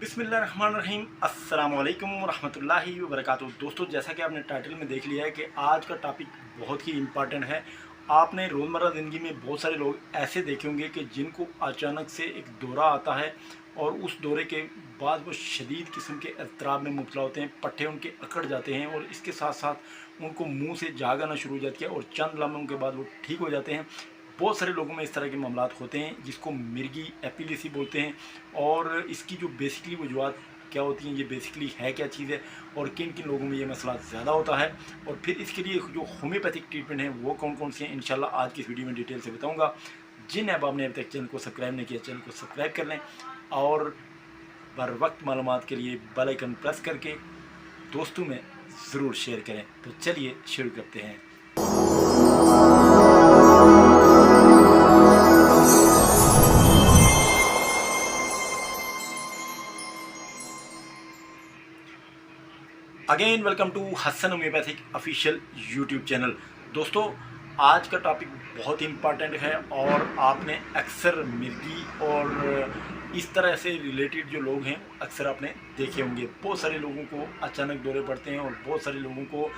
बिस्मिल्लाहिर्रहमानिर्रहीम अस्सलाम वालेकुम रहमतुल्लाहि व बरकातुहू। दोस्तों, जैसा कि आपने टाइटल में देख लिया है कि आज का टॉपिक बहुत ही इम्पॉर्टेंट है। आपने रोज़मर्रा ज़िंदगी में बहुत सारे लोग ऐसे देखे होंगे कि जिनको अचानक से एक दौरा आता है और उस दौरे के बाद वो शदीद किस्म के एज़तराब में मुब्तला होते हैं, पट्टे उनके अकड़ जाते हैं और इसके साथ साथ उनको मुंह से झाग आना शुरू हो जाती है और चंद लम्हों के बाद वो ठीक हो जाते हैं। बहुत सारे लोगों में इस तरह के मामलात होते हैं जिसको मिर्गी एपिलेसी बोलते हैं। और इसकी जो बेसिकली वजूहत क्या होती हैं, ये बेसिकली है क्या चीज़ है और किन किन लोगों में ये मसला ज़्यादा होता है और फिर इसके लिए जो होम्योपैथिक ट्रीटमेंट है वो कौन कौन से हैं, इंशाल्लाह आज की इस वीडियो में डिटेल से बताऊंगा। जिन अहबाब ने अभी तक चैनल को सब्सक्राइब नहीं किया, चैनल को सब्सक्राइब कर लें और बर वक्त मालूमात के लिए बेल आइकन प्रेस करके दोस्तों में ज़रूर शेयर करें। तो चलिए शुरू करते हैं। Again welcome to Hasan homeopathic official YouTube channel. दोस्तों, आज का टॉपिक बहुत ही इम्पॉर्टेंट है और आपने अक्सर मिर्गी और इस तरह से रिलेटेड जो लोग हैं अक्सर आपने देखे होंगे। बहुत सारे लोगों को अचानक दौरे पड़ते हैं और बहुत सारे लोगों को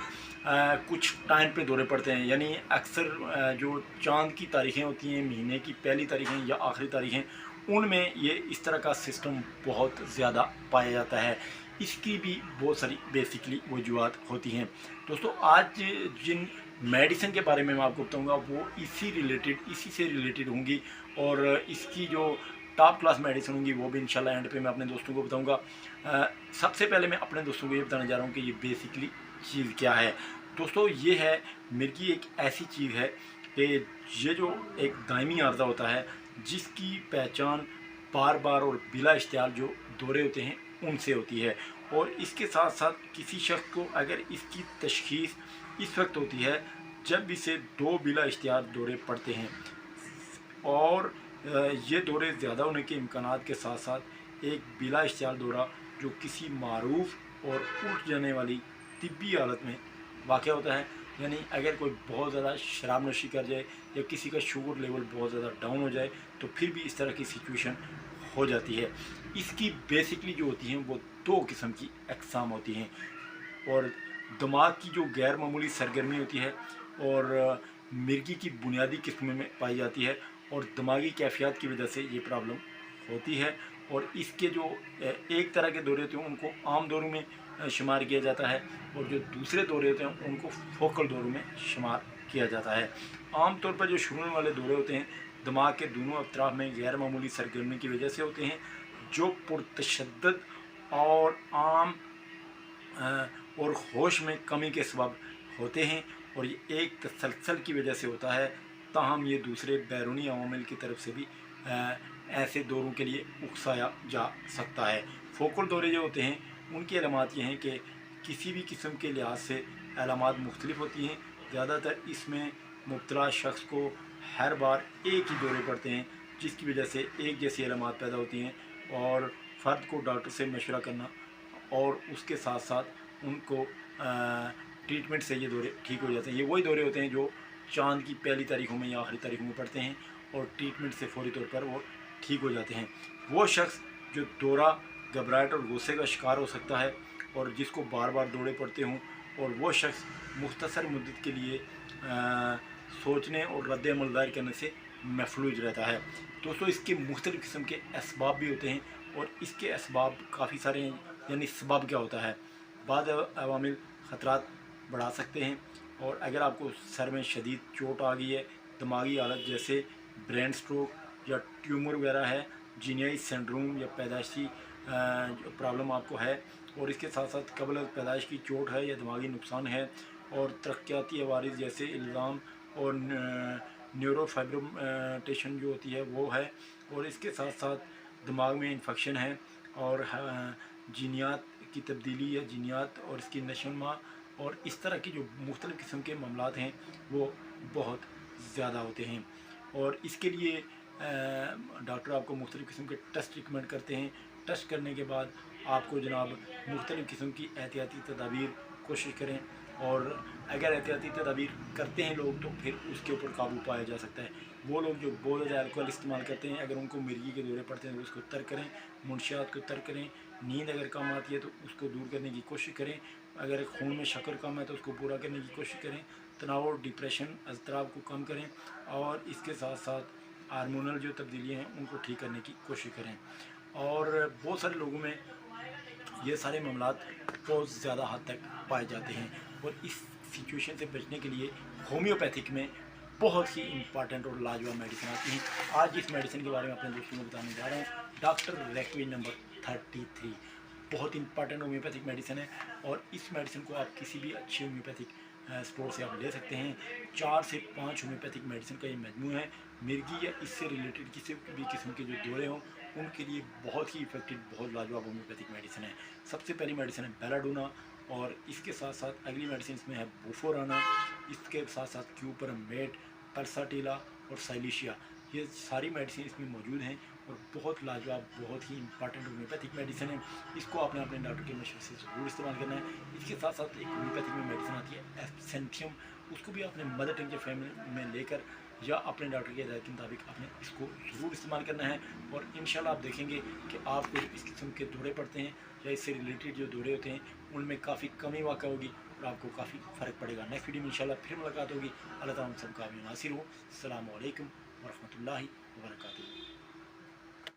कुछ टाइम पे दौरे पड़ते हैं। यानी अक्सर जो चांद की तारीखें होती हैं, महीने की पहली तारीखें या आखिरी तारीखें, उनमें ये इस तरह का सिस्टम बहुत ज़्यादा पाया जाता है। इसकी भी बहुत सारी बेसिकली वजूहत होती हैं। दोस्तों, आज जिन मेडिसिन के बारे में मैं आपको बताऊंगा वो इसी से रिलेटेड होंगी और इसकी जो टॉप क्लास मेडिसिन होंगी वो भी इंशाल्लाह एंड पे मैं अपने दोस्तों को बताऊंगा। सबसे पहले मैं अपने दोस्तों को ये बताने जा रहा हूँ कि ये बेसिकली चीज़ क्या है। दोस्तों, ये है मिर्गी। एक ऐसी चीज़ है कि ये जो एक दायमी आर्जा होता है जिसकी पहचान बार बार और बिला इश्तियाल जो दौरे होते हैं उनसे होती है। और इसके साथ साथ किसी शख्स को अगर इसकी तशखीस इस वक्त होती है जब इसे दो बिला इश्तियार दौरे पड़ते हैं और ये दौरे ज़्यादा होने के इम्कानात के साथ साथ एक बिला इश्तियार दौरा जो किसी मारूफ और उठ जाने वाली तिब्बी हालत में वाक़ होता है। यानी अगर कोई बहुत ज़्यादा शराब नोशी कर जाए या किसी का शुगर लेवल बहुत ज़्यादा डाउन हो जाए तो फिर भी इस तरह की सिचुएशन हो जाती है। इसकी बेसिकली जो होती हैं वो दो किस्म की अक़साम होती हैं और दिमाग की जो गैर मामूली सरगर्मी होती है और मिर्गी की बुनियादी किस्म में पाई जाती है और दिमागी कैफियत की वजह से ये प्रॉब्लम होती है। और इसके जो एक तरह के दौरे होते हैं उनको आम दौरों में शुमार किया जाता है और जो दूसरे दौरे होते हैं उनको फोकल दौरों में शुमार किया जाता है। आम तौर पर जो शुरू होने वाले दौरे होते हैं दिमाग के दोनों अतराफ में गैर मामूली सरगर्मी की वजह से होते हैं जो पुरतशद्दद और आम और होश में कमी के सबब होते हैं और ये एक तसलसल की वजह से होता है। ताहम ये दूसरे बैरूनी अवामिल की तरफ से भी ऐसे दौरों के लिए उकसाया जा सकता है। फोकल दौरे जो होते हैं उनकी अलामात ये हैं कि किसी भी किस्म के लिहाज से अलामात मुख्तलिफ होती हैं। ज़्यादातर इसमें मुब्तला शख्स को हर बार एक ही दौरे पड़ते हैं जिसकी वजह से एक जैसी अलामात पैदा होती हैं और फ़र्द को डॉक्टर से मशवरा करना और उसके साथ साथ उनको ट्रीटमेंट से ये दौरे ठीक हो जाते हैं। ये वही दौरे होते हैं जो चांद की पहली तारीखों में या आखिरी तारीखों में पड़ते हैं और ट्रीटमेंट से फौरी तौर पर वो ठीक हो जाते हैं। वो शख्स जो दौरा, घबराहट और गुस्से का शिकार हो सकता है और जिसको बार बार दौरे पड़ते हों और वो शख्स मुख्तसर मुद्दत के लिए सोचने और रद्द अमल ज़ाहिर करने से महफूज रहता है। दोस्तों, इसके मुख्तलिफ़ किस्म के असबाब भी होते हैं और इसके असबाब काफ़ी सारे हैं। यानी सबब क्या होता है, बाद अवामिल ख़तरात बढ़ा सकते हैं और अगर आपको सर में शदीद चोट आ गई है, दिमागी हालत जैसे ब्रेन स्ट्रोक या ट्यूमर वगैरह है, जीनियाई सिंड्रोम या पैदाइशी प्रॉब्लम आपको है और इसके साथ साथ कबल पैदाइश की चोट है या दिमागी नुकसान है और तरक्याती अवारिज़ जैसे इल्ज़ाम और न्यूरोफाइब्रोमेटेशन जो होती है वो है और इसके साथ साथ दिमाग में इन्फेक्शन है और जीनियात की तब्दीली या जीनियात और इसकी नशोनुमा और इस तरह की जो मुख्तलिफ़ किस्म के मामलात हैं वो बहुत ज़्यादा होते हैं। और इसके लिए डॉक्टर आपको मुख्तलिफ़ किस्म के टेस्ट रिकमेंड करते हैं। टेस्ट करने के बाद आपको जनाब मुख्तलिफ़ किस्म की एहतियाती तदाबीर कोशिश करें और अगर एहतियाती तदाबीर करते हैं लोग तो फिर उसके ऊपर काबू पाया जा सकता है। वो लोग जो बहुत ज़्यादा अल्कोहल इस्तेमाल करते हैं, अगर उनको मिर्गी के दौरे पड़ते हैं तो उसको तर्क करें, मुनशियात को तर्क करें, नींद अगर कम आती है तो उसको दूर करने की कोशिश करें, अगर खून में शक्कर कम है तो उसको पूरा करने की कोशिश करें, तनाव, डिप्रेशन, अज़तराब को कम करें और इसके साथ साथ हार्मोनल जो तब्दीलियाँ हैं उनको ठीक करने की कोशिश करें। और बहुत सारे लोगों में ये सारे मामलात बहुत ज़्यादा हद तक पाए जाते हैं और इस सिचुएशन से बचने के लिए होम्योपैथिक में बहुत ही इम्पॉर्टेंट और लाजवाब मेडिसिन आती हैं। आज इस मेडिसिन के बारे में अपने दोस्तों को बताने जा रहा हूँ, डॉक्टर रेक्विन नंबर 33। बहुत इंपॉर्टेंट होम्योपैथिक मेडिसिन है और इस मेडिसिन को आप किसी भी अच्छी होम्योपैथिक स्टोर से आप ले सकते हैं। 4 से 5 होम्योपैथिक मेडिसिन का ये मजमू है। मिर्गी या इससे रिलेटेड किसी भी किस्म के जो दौरे हों उनके लिए बहुत ही इफेक्टिव, बहुत लाजवाब होम्योपैथिक मेडिसिन है। सबसे पहली मेडिसिन है बेलाडोना और इसके साथ साथ अगली मेडिसिन इसमें है बुफोराना, इसके साथ साथ क्यूपरमेट, परसाटीला और साइलिशिया। ये सारी मेडिसिन इसमें मौजूद हैं और बहुत लाजवाब, बहुत ही इंपॉर्टेंट होम्योपैथिक मेडिसिन है। इसको आपने अपने डॉक्टर के मशवरे से ज़रूर इस्तेमाल करना है। इसके साथ साथ एक होम्योपैथिक में मेडिसिन आती है एब्सेंथियम, उसको भी अपने मदर टंग के फैमिली में लेकर या अपने डॉक्टर की हिदायत के मुताबिक आपने इसको ज़रूर इस्तेमाल करना है और इंशाल्लाह आप देखेंगे कि आपको इस किस्म के दौरे पड़ते हैं या इससे रिलेटेड जो दौरे होते हैं उनमें काफ़ी कमी वाक़ होगी और आपको काफ़ी फ़र्क पड़ेगा। नेक्स्ट वीडियो में इंशाल्लाह फिर मुलाकात होगी। अल्लाह ताला हम सबका भी नासिर हो। अस्सलामु अलैकुम वरहमतुल्लाहि वबरकातुहू।